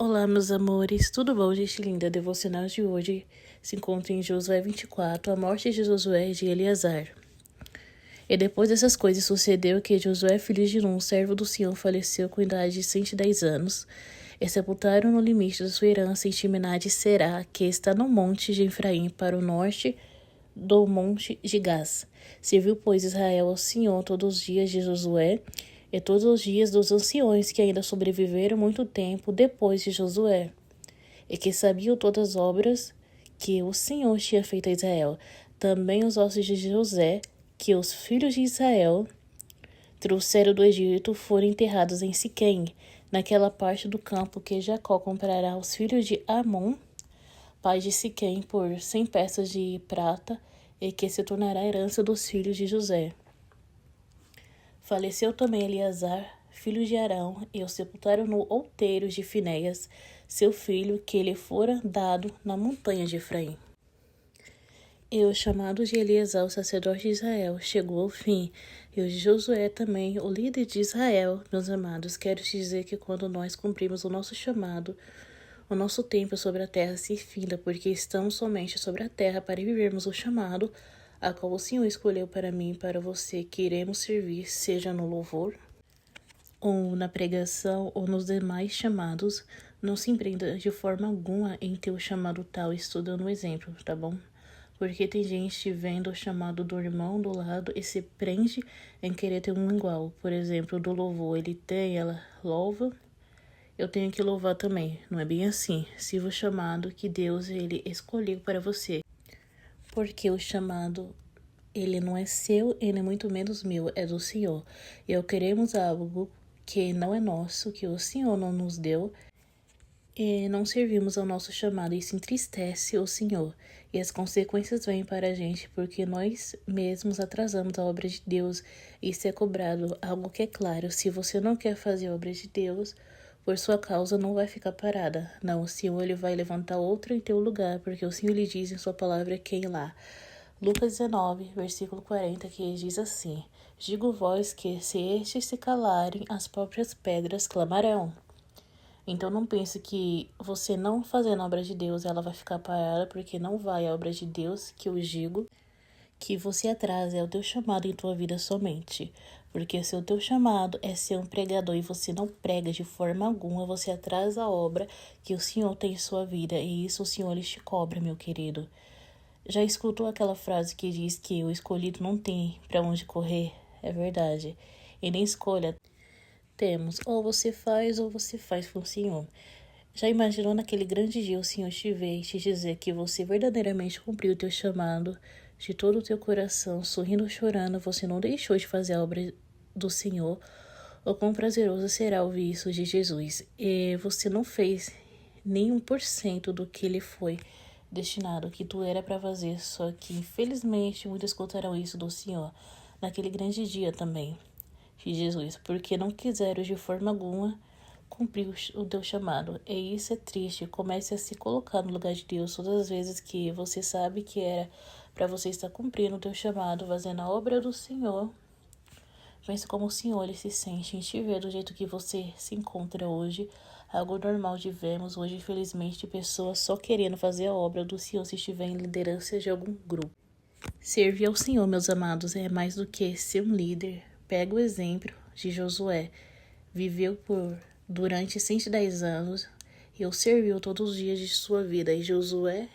Olá, meus amores, tudo bom, gente linda? A devocional de hoje se encontra em Josué 24, a morte de Josué e de Eleazar. E depois dessas coisas sucedeu que Josué, filho de Nun, servo do Senhor, faleceu com idade de 110 anos, e sepultaram no limite da sua herança em Timnat Será, que está no monte de Efraim, para o norte do monte de Gás. Serviu, pois, Israel ao Senhor todos os dias de Josué, e todos os dias dos anciões que ainda sobreviveram muito tempo depois de Josué, e que sabiam todas as obras que o Senhor tinha feito a Israel. Também os ossos de José, que os filhos de Israel trouxeram do Egito, foram enterrados em Siquém, naquela parte do campo que Jacó comprará aos filhos de Amon, pai de Siquém, por 100 peças de prata, e que se tornará herança dos filhos de José. Faleceu também Eleazar, filho de Arão, e o sepultaram no outeiro de Finéias, seu filho, que lhe fora dado na montanha de Efraim. E o chamado de Eleazar, o sacerdote de Israel, chegou ao fim, e o de Josué também, o líder de Israel. Meus amados, quero te dizer que quando nós cumprimos o nosso chamado, o nosso tempo sobre a terra se finda, porque estamos somente sobre a terra para vivermos o chamado a qual o Senhor escolheu para mim e para você, que iremos servir, seja no louvor, ou na pregação, ou nos demais chamados. Não se empreenda de forma alguma em teu chamado tal, estudando o exemplo, tá bom? Porque tem gente vendo o chamado do irmão do lado e se prende em querer ter um igual. Por exemplo, do louvor, ele tem, ela louva, eu tenho que louvar também. Não é bem assim. Sirva o chamado que Deus ele escolheu para você. Porque o chamado, ele não é seu, ele é muito menos meu, é do Senhor. E eu queremos algo que não é nosso, que o Senhor não nos deu, e não servimos ao nosso chamado. Isso entristece o Senhor. E as consequências vêm para a gente porque nós mesmos atrasamos a obra de Deus. Isso é cobrado, algo que é claro. Se você não quer fazer a obra de Deus, por sua causa não vai ficar parada. Não, o Senhor ele vai levantar outra em teu lugar, porque o Senhor lhe diz em sua palavra quem lá. Lucas 19, versículo 40, que diz assim: Digo vós que, se estes se calarem, as próprias pedras clamarão. Então não pense que você não fazendo a obra de Deus, ela vai ficar parada, porque não vai. A obra de Deus, que eu digo, que você atrasa, é o teu chamado em tua vida somente. Porque se o teu chamado é ser um pregador e você não prega de forma alguma, você atrasa a obra que o Senhor tem em sua vida. E isso o Senhor te cobra, meu querido. Já escutou aquela frase que diz que o escolhido não tem para onde correr? É verdade. E nem escolha temos. Ou você faz com o Senhor. Já imaginou naquele grande dia o Senhor te ver e te dizer que você verdadeiramente cumpriu o teu chamado de todo o teu coração, sorrindo ou chorando, você não deixou de fazer a obra do Senhor? O quão prazeroso será ouvir isso de Jesus. E você não fez nem 1% do que ele foi destinado, que tu era para fazer, só que infelizmente muitos escutarão isso do Senhor naquele grande dia também de Jesus, porque não quiseram de forma alguma cumprir o teu chamado. E isso é triste. Comece a se colocar no lugar de Deus todas as vezes que você sabe que era para você estar cumprindo o teu chamado, fazendo a obra do Senhor. Pense como o Senhor ele se sente em te ver do jeito que você se encontra hoje. Algo normal de vermos hoje, infelizmente, de pessoas só querendo fazer a obra do Senhor se estiver em liderança de algum grupo. Servir ao Senhor, meus amados, é mais do que ser um líder. Pega o exemplo de Josué. Viveu durante 110 anos e o serviu todos os dias de sua vida. E Josué,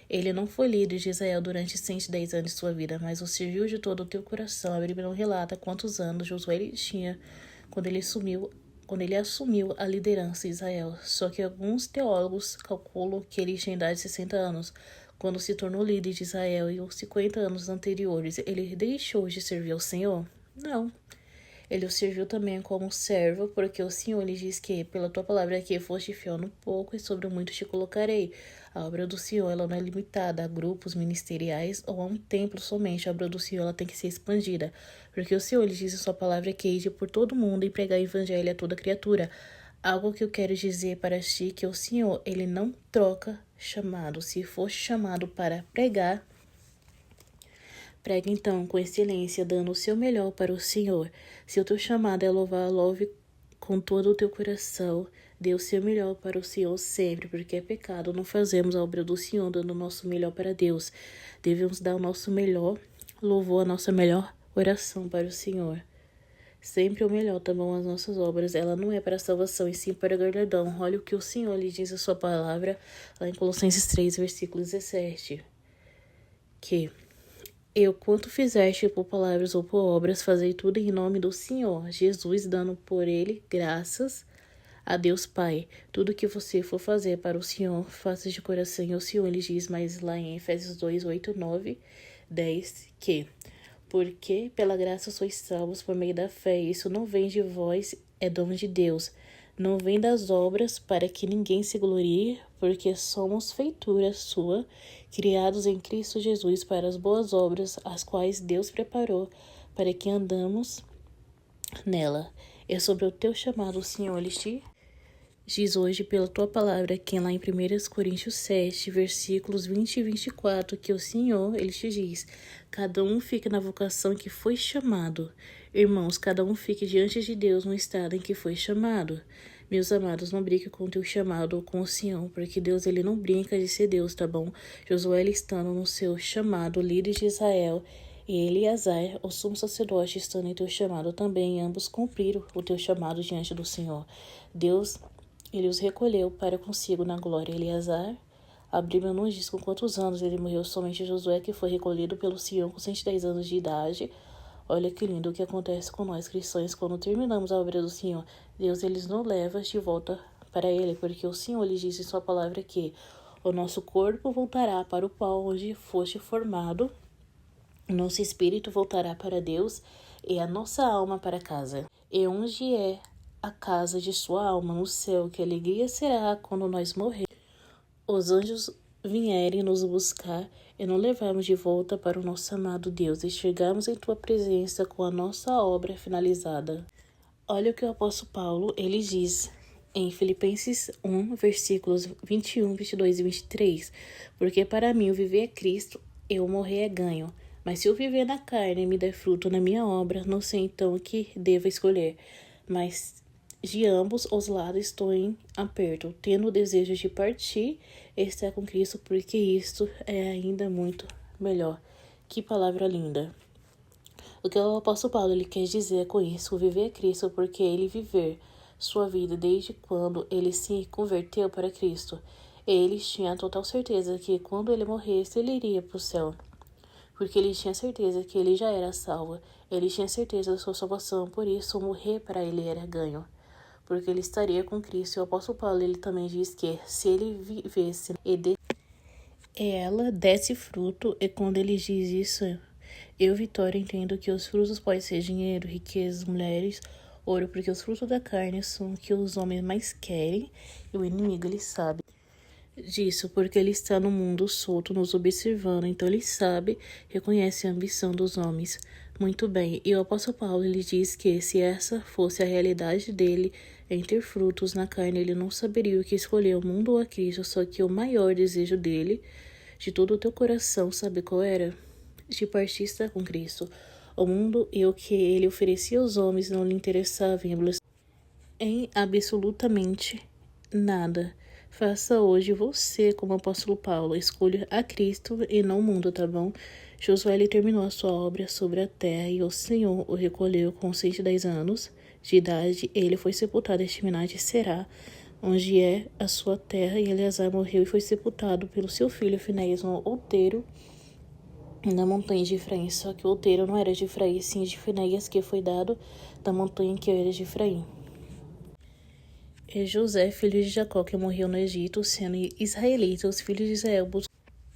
ele não foi líder de Israel durante 110 anos de sua vida, mas o serviu de todo o teu coração. A Bíblia não relata quantos anos Josué ele tinha quando ele assumiu a liderança em Israel. Só que alguns teólogos calculam que ele tinha idade de 60 anos quando se tornou líder de Israel, e os 50 anos anteriores ele deixou de servir ao Senhor? Não. Ele o serviu também como servo, porque o Senhor lhe diz que, pela tua palavra aqui, foste fiel no pouco e sobre o muito te colocarei. A obra do Senhor ela não é limitada a grupos ministeriais ou a um templo somente. A obra do Senhor ela tem que ser expandida, porque o Senhor lhe diz em sua palavra que ide por todo mundo e pregar o evangelho a toda criatura. Algo que eu quero dizer para ti, que o Senhor ele não troca chamado. Se foste chamado para pregar, pregue então com excelência, dando o seu melhor para o Senhor. Se o teu chamado é louvar, louve com todo o teu coração, dê o seu melhor para o Senhor sempre, porque é pecado não fazemos a obra do Senhor dando o nosso melhor para Deus. Devemos dar o nosso melhor louvor, a nossa melhor oração para o Senhor. Sempre o melhor, tá bom? As nossas obras, ela não é para salvação, e sim para galardão. Olha o que o Senhor lhe diz a sua palavra, lá em Colossenses 3, versículo 17. Que eu, quanto fizeste por palavras ou por obras, fazei tudo em nome do Senhor Jesus, dando por ele graças a Deus Pai. Tudo que você for fazer para o Senhor, faça de coração. E o Senhor lhe diz mais lá em Efésios 2, 8, 9, 10, que... Porque pela graça sois salvos por meio da fé. Isso não vem de vós, é dom de Deus. Não vem das obras, para que ninguém se glorie, porque somos feitura sua, criados em Cristo Jesus para as boas obras, as quais Deus preparou para que andamos nela. É sobre o teu chamado, Senhor, ele te diz hoje pela tua palavra, que lá em 1 Coríntios 7, versículos 20 e 24, que o Senhor, ele te diz, cada um fique na vocação que foi chamado. Irmãos, cada um fique diante de Deus no estado em que foi chamado. Meus amados, não brinque com o teu chamado ou com o Senhor, porque Deus, ele não brinca de ser Deus, tá bom? Josué, ele estando no seu chamado, líder de Israel, e Eleazar, o sumo sacerdote, estando em teu chamado também, ambos cumpriram o teu chamado diante do Senhor. Deus, ele os recolheu para consigo na glória. Eleazar, a Bíblia não diz com quantos anos ele morreu, somente Josué, que foi recolhido pelo Senhor com 110 anos de idade. Olha que lindo o que acontece com nós cristãos quando terminamos a obra do Senhor. Deus, ele nos leva de volta para ele, porque o Senhor lhe diz em sua palavra que o nosso corpo voltará para o pó onde foste formado, o nosso espírito voltará para Deus e a nossa alma para casa. E onde é a casa de sua alma no céu, que alegria será quando nós morrermos. Os anjos vierem nos buscar e nos levarmos de volta para o nosso amado Deus e chegarmos em tua presença com a nossa obra finalizada. Olha o que o apóstolo Paulo, ele diz em Filipenses 1, versículos 21, 22 e 23. Porque para mim o viver é Cristo, eu morrer é ganho. Mas se eu viver na carne e me der fruto na minha obra, não sei então o que devo escolher. Mas de ambos os lados estou em aperto, tendo o desejo de partir e estar com Cristo, porque isto é ainda muito melhor. Que palavra linda! O que o apóstolo Paulo ele quer dizer com isso, viver é Cristo, porque ele viver sua vida desde quando ele se converteu para Cristo. Ele tinha total certeza que quando ele morresse, ele iria para o céu, porque ele tinha certeza que ele já era salvo. Ele tinha certeza da sua salvação, por isso morrer para ele era ganho, porque ele estaria com Cristo. E o apóstolo Paulo, ele também diz que se ele vivesse ela desse fruto, e quando ele diz isso, eu, Vitória, entendo que os frutos podem ser dinheiro, riquezas, mulheres, ouro, porque os frutos da carne são o que os homens mais querem, e o inimigo, ele sabe disso, porque ele está no mundo solto, nos observando, então ele sabe, reconhece a ambição dos homens. Muito bem, e o apóstolo Paulo, ele diz que se essa fosse a realidade dele, em ter frutos na carne, ele não saberia o que escolher, o mundo ou a Cristo, só que o maior desejo dele, de todo o teu coração, sabe qual era? De partir estar com Cristo. O mundo e o que ele oferecia aos homens não lhe interessava em absolutamente nada. Faça hoje você, como apóstolo Paulo, escolha a Cristo e não o mundo, tá bom? Josué, ele terminou a sua obra sobre a terra e o Senhor o recolheu com 110 anos de idade. Ele foi sepultado em Timnate Será, onde é a sua terra, e Eleazar morreu e foi sepultado pelo seu filho Finéias no outeiro na montanha de Efraim. Só que o outeiro não era de Efraim, sim de Finéias, que foi dado da montanha que era de Efraim. E José, filho de Jacó, que morreu no Egito, sendo israelita, os filhos de Israel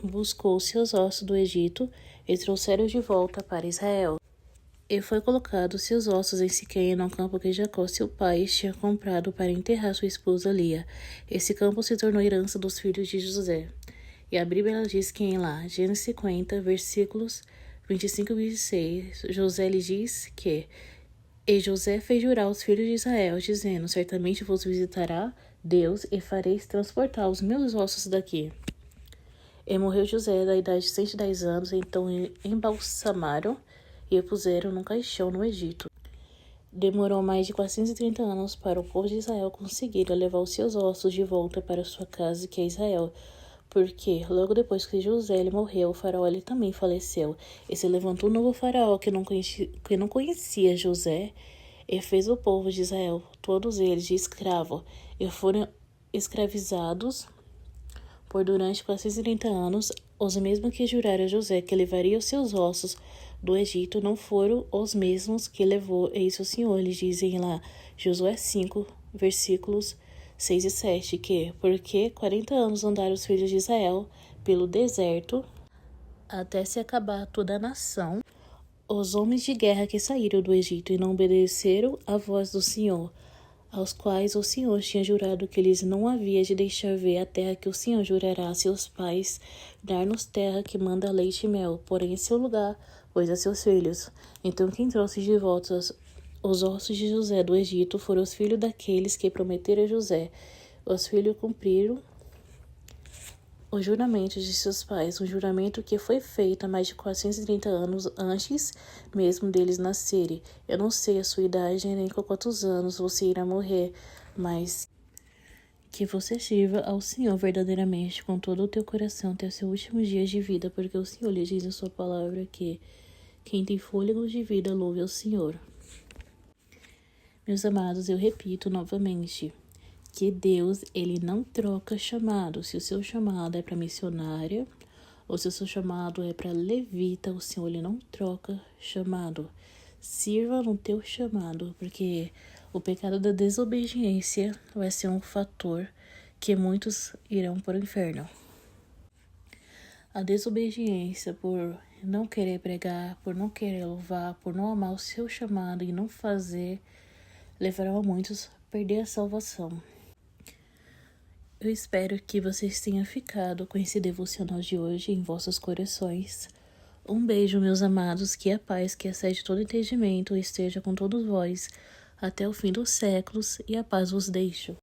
buscou seus ossos do Egito e trouxeram de volta para Israel. E foi colocado seus ossos em Siquém, no campo que Jacó, seu pai, tinha comprado para enterrar sua esposa Lia. Esse campo se tornou herança dos filhos de José. E a Bíblia ela diz que em lá, Gênesis 50, versículos 25 e 26, José lhe diz que e José fez jurar aos filhos de Israel, dizendo, certamente vos visitará Deus e fareis transportar os meus ossos daqui. E morreu José da idade de 110 anos, então embalsamaram e o puseram num caixão no Egito. Demorou mais de 430 anos para o povo de Israel conseguir levar os seus ossos de volta para sua casa, que é Israel. Porque logo depois que José ele morreu, o faraó ele também faleceu. E se levantou um novo faraó que não conhecia José e fez o povo de Israel, todos eles de escravo, e foram escravizados por durante 430 anos. Os mesmos que juraram a José que levaria os seus ossos do Egito não foram os mesmos que levou eis o Senhor. Eles dizem lá, Josué 5, versículos 6 e 7, que porque 40 anos andaram os filhos de Israel pelo deserto, até se acabar toda a nação, os homens de guerra que saíram do Egito e não obedeceram à voz do Senhor, aos quais o Senhor tinha jurado que eles não havia de deixar ver a terra que o Senhor jurará a seus pais, dar-nos terra que manda leite e mel, porém em seu lugar, pois a seus filhos. Então quem trouxe de volta os ossos de José do Egito foram os filhos daqueles que prometeram a José. Os filhos cumpriram o juramento de seus pais, um juramento que foi feito há mais de 430 anos antes mesmo deles nascerem. Eu não sei a sua idade nem com quantos anos você irá morrer, mas que você sirva ao Senhor verdadeiramente com todo o teu coração até os seus últimos dias de vida, porque o Senhor lhe diz em sua palavra que quem tem fôlego de vida louve ao Senhor. Meus amados, eu repito novamente, que Deus, ele não troca chamado. Se o seu chamado é para missionária, ou se o seu chamado é para levita, o Senhor, ele não troca chamado. Sirva no teu chamado, porque o pecado da desobediência vai ser um fator que muitos irão para o inferno. A desobediência por não querer pregar, por não querer louvar, por não amar o seu chamado e não fazer, levará a muitos a perder a salvação. Eu espero que vocês tenham ficado com esse devocional de hoje em vossos corações. Um beijo, meus amados, que a paz que excede todo entendimento esteja com todos vós até o fim dos séculos, e a paz vos deixo.